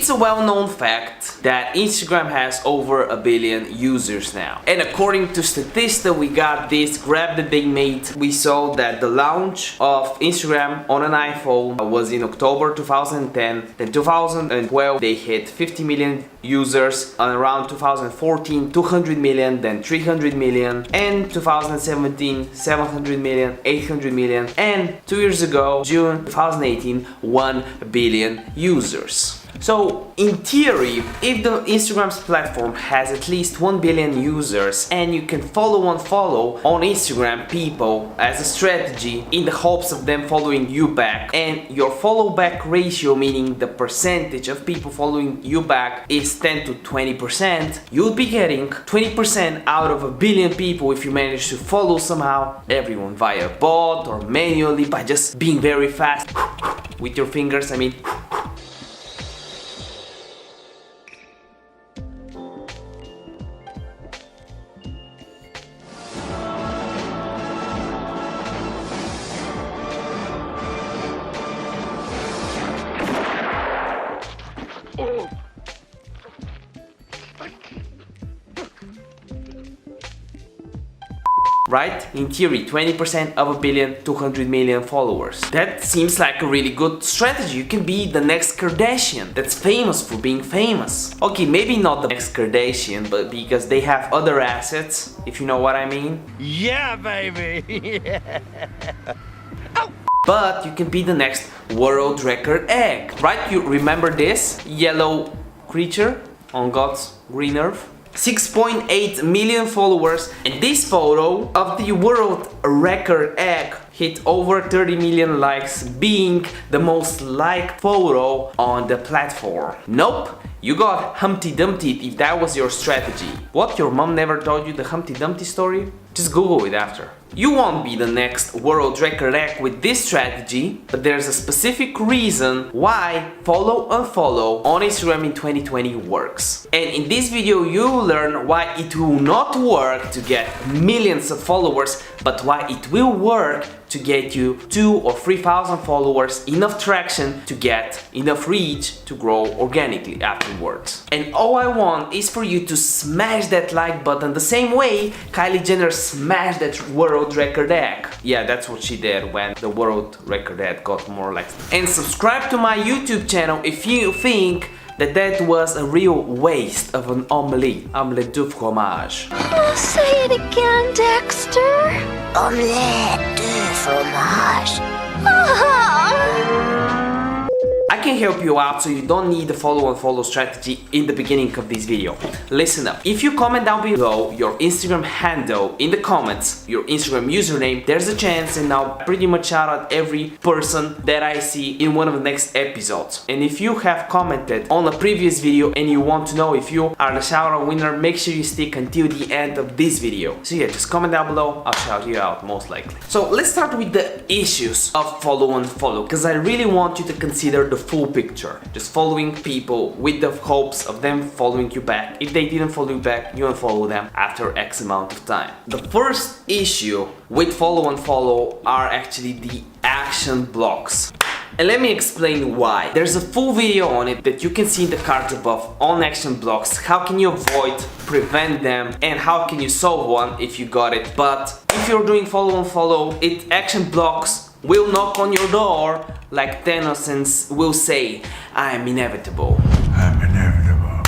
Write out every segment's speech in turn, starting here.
It's a well-known fact that Instagram has over 1 billion users now. And according to Statista, we got this graph that they made. We saw that the launch of Instagram on an iPhone was in October 2010. Then 2012 they hit 50 million users, and around 2014 200 million, then 300 million, and 2017 700 million, 800 million, and 2 years ago, June 2018, 1 billion users. So in theory, if the Instagram's platform has at least 1 billion users and you can unfollow on Instagram people as a strategy in the hopes of them following you back, and your follow back ratio, meaning the percentage of people following you back, is 10 to 20%, you'll be getting 20% out of 1 billion people if you manage to follow somehow everyone via bot or manually by just being very fast with your fingers, I mean. Right? In theory, 20% of 1 billion, 200 million followers. That seems like a really good strategy. You can be the next Kardashian that's famous for being famous. Okay, maybe not the next Kardashian, but because they have other assets, if you know what I mean. Yeah, baby! Yeah. But you can be the next world record egg, right? You remember this yellow creature on God's green earth? 6.8 million followers, and this photo of the world record egg hit over 30 million likes, being the most liked photo on the platform. Nope, you got Humpty Dumpty if that was your strategy. What, your mom never told you the Humpty Dumpty story? Just Google it after. You won't be the next world record egg with this strategy, but there's a specific reason why unfollow on Instagram in 2020 works. And in this video you'll learn why it will not work to get millions of followers, but why it will work to get you 2,000 or 3,000 followers, enough traction to get enough reach to grow organically afterwards. And all I want is for you to smash that like button the same way Kylie Jenner smashed that world record egg. Yeah, that's what she did when the world record egg got more likes. And subscribe to my YouTube channel if you think that was a real waste of an omelette de fromage. Oh, say it again, Dexter. Omelette de fromage. I can help you out, so you don't need the unfollow strategy in the beginning of this video. Listen up. If you comment down below your Instagram handle in the comments, your Instagram username, there's a chance, and I'll pretty much shout out every person that I see in one of the next episodes. And if you have commented on a previous video and you want to know if you are the shout out winner, make sure you stick until the end of this video. So yeah, just comment down below, I'll shout you out most likely. So let's start with the issues of unfollow, because I really want you to consider the full picture. Just following people with the hopes of them following you back. If they didn't follow you back, you unfollow them after X amount of time. The first issue with unfollow are actually the action blocks. And let me explain why. There's a full video on it that you can see in the cards above on action blocks. How can you avoid, prevent them, and how can you solve one if you got it. But if you're doing unfollow, action blocks will knock on your door like Thanos and will say, I'm inevitable. I'm inevitable.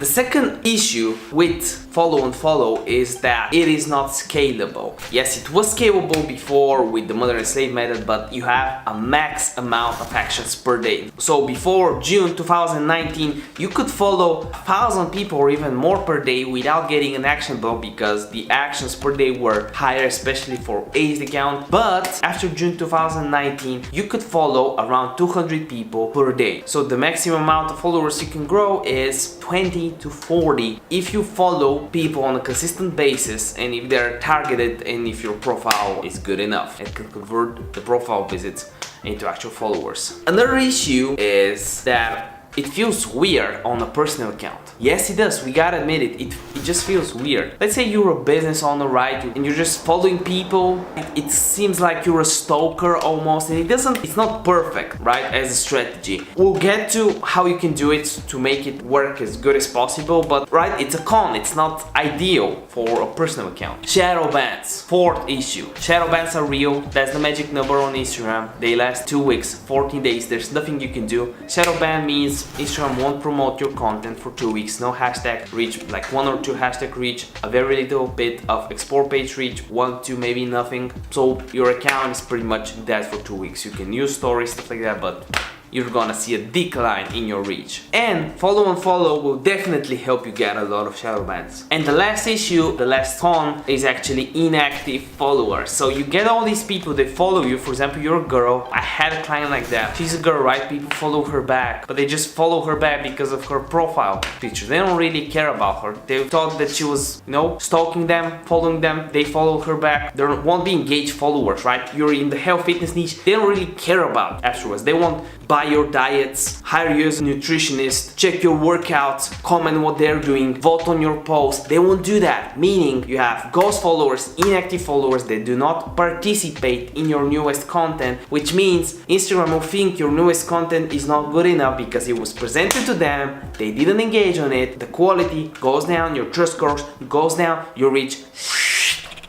The second issue with unfollow is that it is not scalable. Yes, it was scalable before with the mother and slave method, but you have a max amount of actions per day. So before June 2019, you could follow 1,000 people or even more per day without getting an action block, because the actions per day were higher, especially for aged account. But after June 2019, you could follow around 200 people per day. So the maximum amount of followers you can grow is 20 to 40 if you follow people on a consistent basis, and if they're targeted, and if your profile is good enough and can convert the profile visits into actual followers. Another issue is that it feels weird on a personal account. Yes, it does, we gotta admit it, it just feels weird. Let's say you're a business owner, right, and you're just following people, it seems like you're a stalker almost, and it's not perfect, right, as a strategy. We'll get to how you can do it to make it work as good as possible, but right, it's a con, it's not ideal for a personal account. Shadow bans, fourth issue. Shadow bans are real, that's the magic number on Instagram. They last 2 weeks, 14 days, there's nothing you can do. Shadow ban means Instagram won't promote your content for 2 weeks, no hashtag reach, like 1 or 2 hashtag reach, a very little bit of explore page reach, 1, 2, maybe nothing. So your account is pretty much dead for 2 weeks. You can use stories, stuff like that, but you're gonna see a decline in your reach. And follow and follow will definitely help you get a lot of shadow bans. And the last issue, the last con, is actually inactive followers. So you get all these people that follow you. For example, you're a girl. I had a client like that. She's a girl, right? People follow her back, but they just follow her back because of her profile picture. They don't really care about her. They thought that she was, you know, stalking them, following them. They follow her back. There won't be engaged followers, right? You're in the health fitness niche. They don't really care about afterwards. They won't buy your diets, hire you as a nutritionist, check your workouts, comment what they're doing, vote on your post. They won't do that. Meaning you have ghost followers, inactive followers that do not participate in your newest content, which means Instagram will think your newest content is not good enough because it was presented to them, they didn't engage on it, the quality goes down, your trust scores goes down, your reach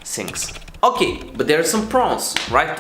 sinks. Okay, but there are some pros, right?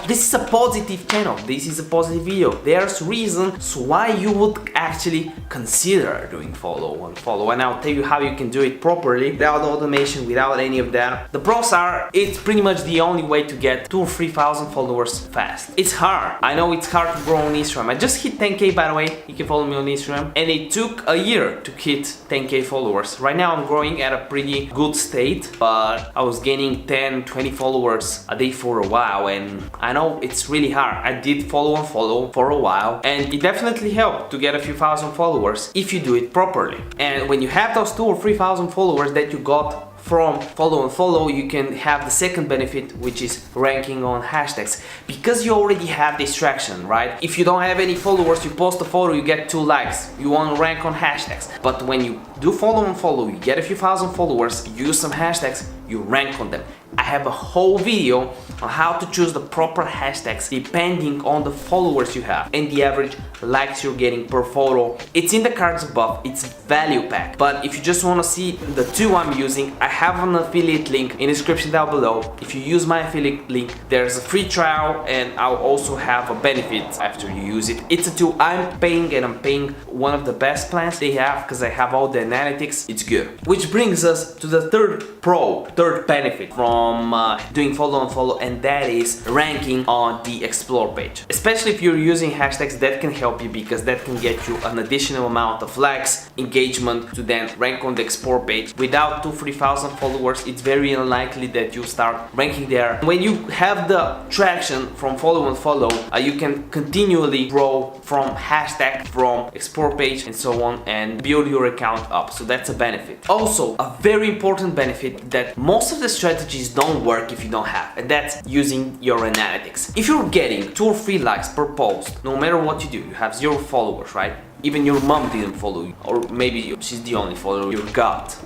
This is a positive channel, this is a positive video. There's reasons why you would actually consider doing follow and follow, and I'll tell you how you can do it properly, without automation, without any of that. The pros are, it's pretty much the only way to get 2,000 or 3,000 followers fast. It's hard, I know it's hard to grow on Instagram. I just hit 10k, by the way, you can follow me on Instagram, and it took a year to hit 10k followers. Right now I'm growing at a pretty good state, but I was gaining 10, 20 followers a day for a while, and I know it's really hard. I did follow and follow for a while, and it definitely helped to get a few thousand followers if you do it properly. And when you have those 2,000 or 3,000 followers that you got from follow and follow, you can have the second benefit, which is ranking on hashtags, because you already have this traction, right? If you don't have any followers, you post a photo, you get 2 likes, you want to rank on hashtags. But when you do follow and follow, you get a few thousand followers, use some hashtags, you rank on them. I have a whole video on how to choose the proper hashtags depending on the followers you have and the average likes you're getting per photo. It's in the cards above, it's value pack. But if you just want to see the 2 I'm using, I have an affiliate link in the description down below. If you use my affiliate link, there's a free trial, and I'll also have a benefit after you use it. It's a tool I'm paying, and I'm paying one of the best plans they have because I have all the analytics. It's good. Which brings us to the third benefit from doing follow and follow, and that is ranking on the explore page. Especially if you're using hashtags, that can help you because that can get you an additional amount of likes, engagement to then rank on the explore page. Without 2,000-3,000 followers, it's very unlikely that you start ranking there. When you have the traction from follow and follow, you can continually grow from hashtag, from explore page, and so on, and build your account up. So that's a benefit. Also, a very important benefit that most of the strategies don't work if you don't have, and that's using your analytics. If you're getting 2 or 3 likes per post, no matter what you do, you have 0 followers, right? Even your mom didn't follow you, or maybe she's the only follower you got.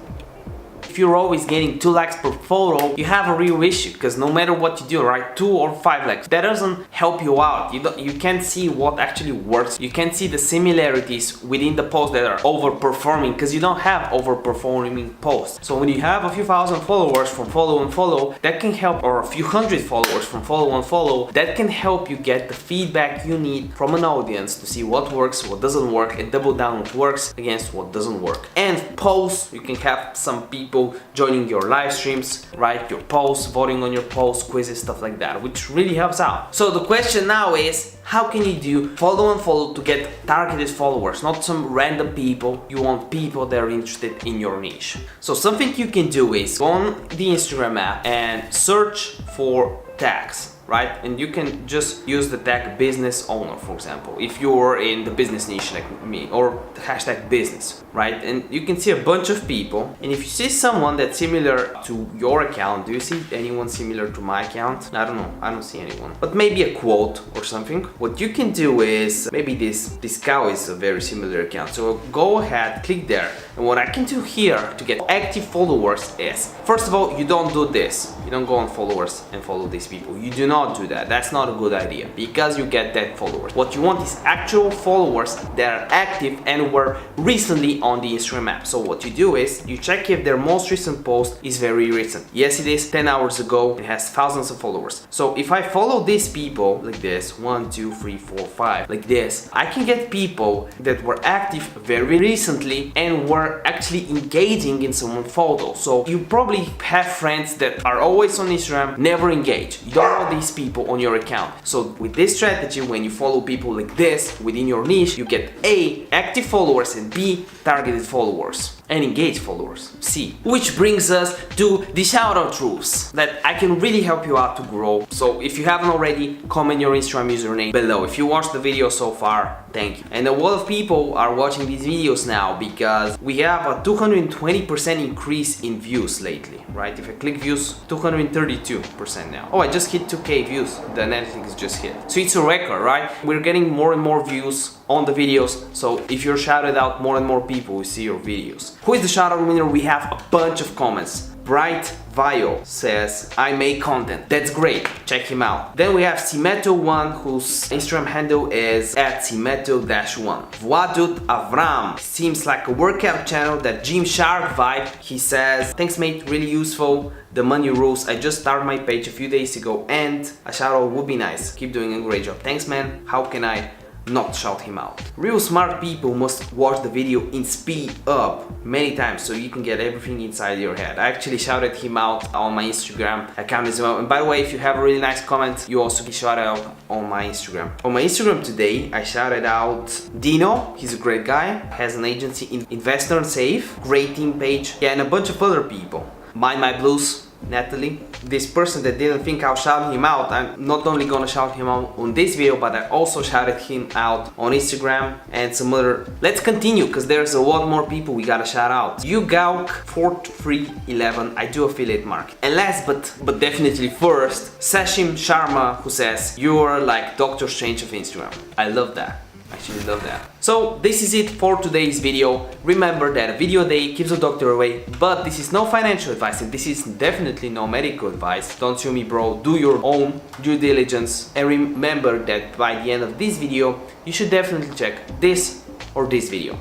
If you're always getting 2 likes per photo, you have a real issue, because no matter what you do, right, 2 or 5 likes, that doesn't help you out. You can't see what actually works. You can't see the similarities within the posts that are overperforming, because you don't have overperforming posts. So when you have a few thousand followers from follow and follow, that can help, or a few hundred followers from follow and follow, that can help you get the feedback you need from an audience to see what works, what doesn't work, and double down what works against what doesn't work. And posts, you can have some people joining your live streams, right? Your posts, voting on your posts, quizzes, stuff like that, which really helps out. So the question now is, how can you do follow and follow to get targeted followers, not some random people? You want people that are interested in your niche. So something you can do is go on the Instagram app and search for tags. right? And you can just use the tag business owner, for example, if you're in the business niche like me, or the hashtag business, right? And you can see a bunch of people, and if you see someone that's similar to your account, do you see anyone similar to my account? I don't know, I don't see anyone, but maybe a quote or something. What you can do is, maybe this cow is a very similar account, so go ahead, click there, and what I can do here to get active followers is, first of all, you don't do this, you don't go on followers and follow these people, you do not do that, that's not a good idea, because you get dead followers. What you want is actual followers that are active and were recently on the Instagram app. So what you do is, you check if their most recent post is very recent. Yes, it is 10 hours ago, it has thousands of followers. So if I follow these people like this, 1, 2, 3, 4, 5, like this, I can get people that were active very recently and were actually engaging in someone's photo. So you probably have friends that are always on Instagram, never engage. You don't want these people on your account. So with this strategy, when you follow people like this within your niche, you get A, active followers, and B, targeted followers and engaged followers. C. Which brings us to the shoutout rules that I can really help you out to grow. So if you haven't already, comment your Instagram username below. If you watched the video so far, thank you. And a lot of people are watching these videos now because we have a 220% increase in views lately, right? If I click views, 232% now. Oh, I just hit 2K views. The analytics just hit. So it's a record, right? We're getting more and more views on the videos, so if you're shouted out, more and more people will see your videos. Who is the shoutout winner? We have a bunch of comments. Bright Vio says, I make content. That's great, check him out. Then we have Simeto1, whose Instagram handle is @Simeto-1. Vladut Avram, seems like a workout channel, that Gymshark vibe. He says, thanks mate, really useful. The money rules. I just started my page a few days ago and a shout out would be nice. Keep doing a great job. Thanks man, how can I not shout him out? Real smart people must watch the video in speed up many times so you can get everything inside your head. I actually shouted him out on my Instagram account as well. And by the way, if you have a really nice comment, you also can shout out on my Instagram. On my Instagram today, I shouted out Dino. He's a great guy, has an agency in Investor and Save, great team page, yeah, and a bunch of other people. Mind My Blues, Natalie. This person that didn't think I'll shout him out, I'm not only gonna shout him out on this video, but I also shouted him out on Instagram and some other. Let's continue, because there's a lot more people we gotta shout out. YouGauk4311, I do affiliate marketing. And last but definitely first, Sashim Sharma, who says, you're like Doctor Strange of Instagram. I love that. Actually love that. So this is it for today's video. Remember that a video a day keeps a doctor away, but this is no financial advice and this is definitely no medical advice. Don't sue me, bro. Do your own due diligence, and remember that by the end of this video you should definitely check this or this video.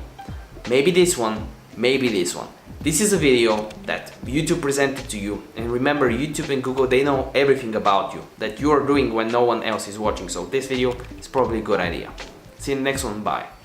Maybe this one, maybe this one. This is a video that YouTube presented to you, and remember, YouTube and Google, they know everything about you that you are doing when no one else is watching, so this video is probably a good idea. See you in the next one, bye.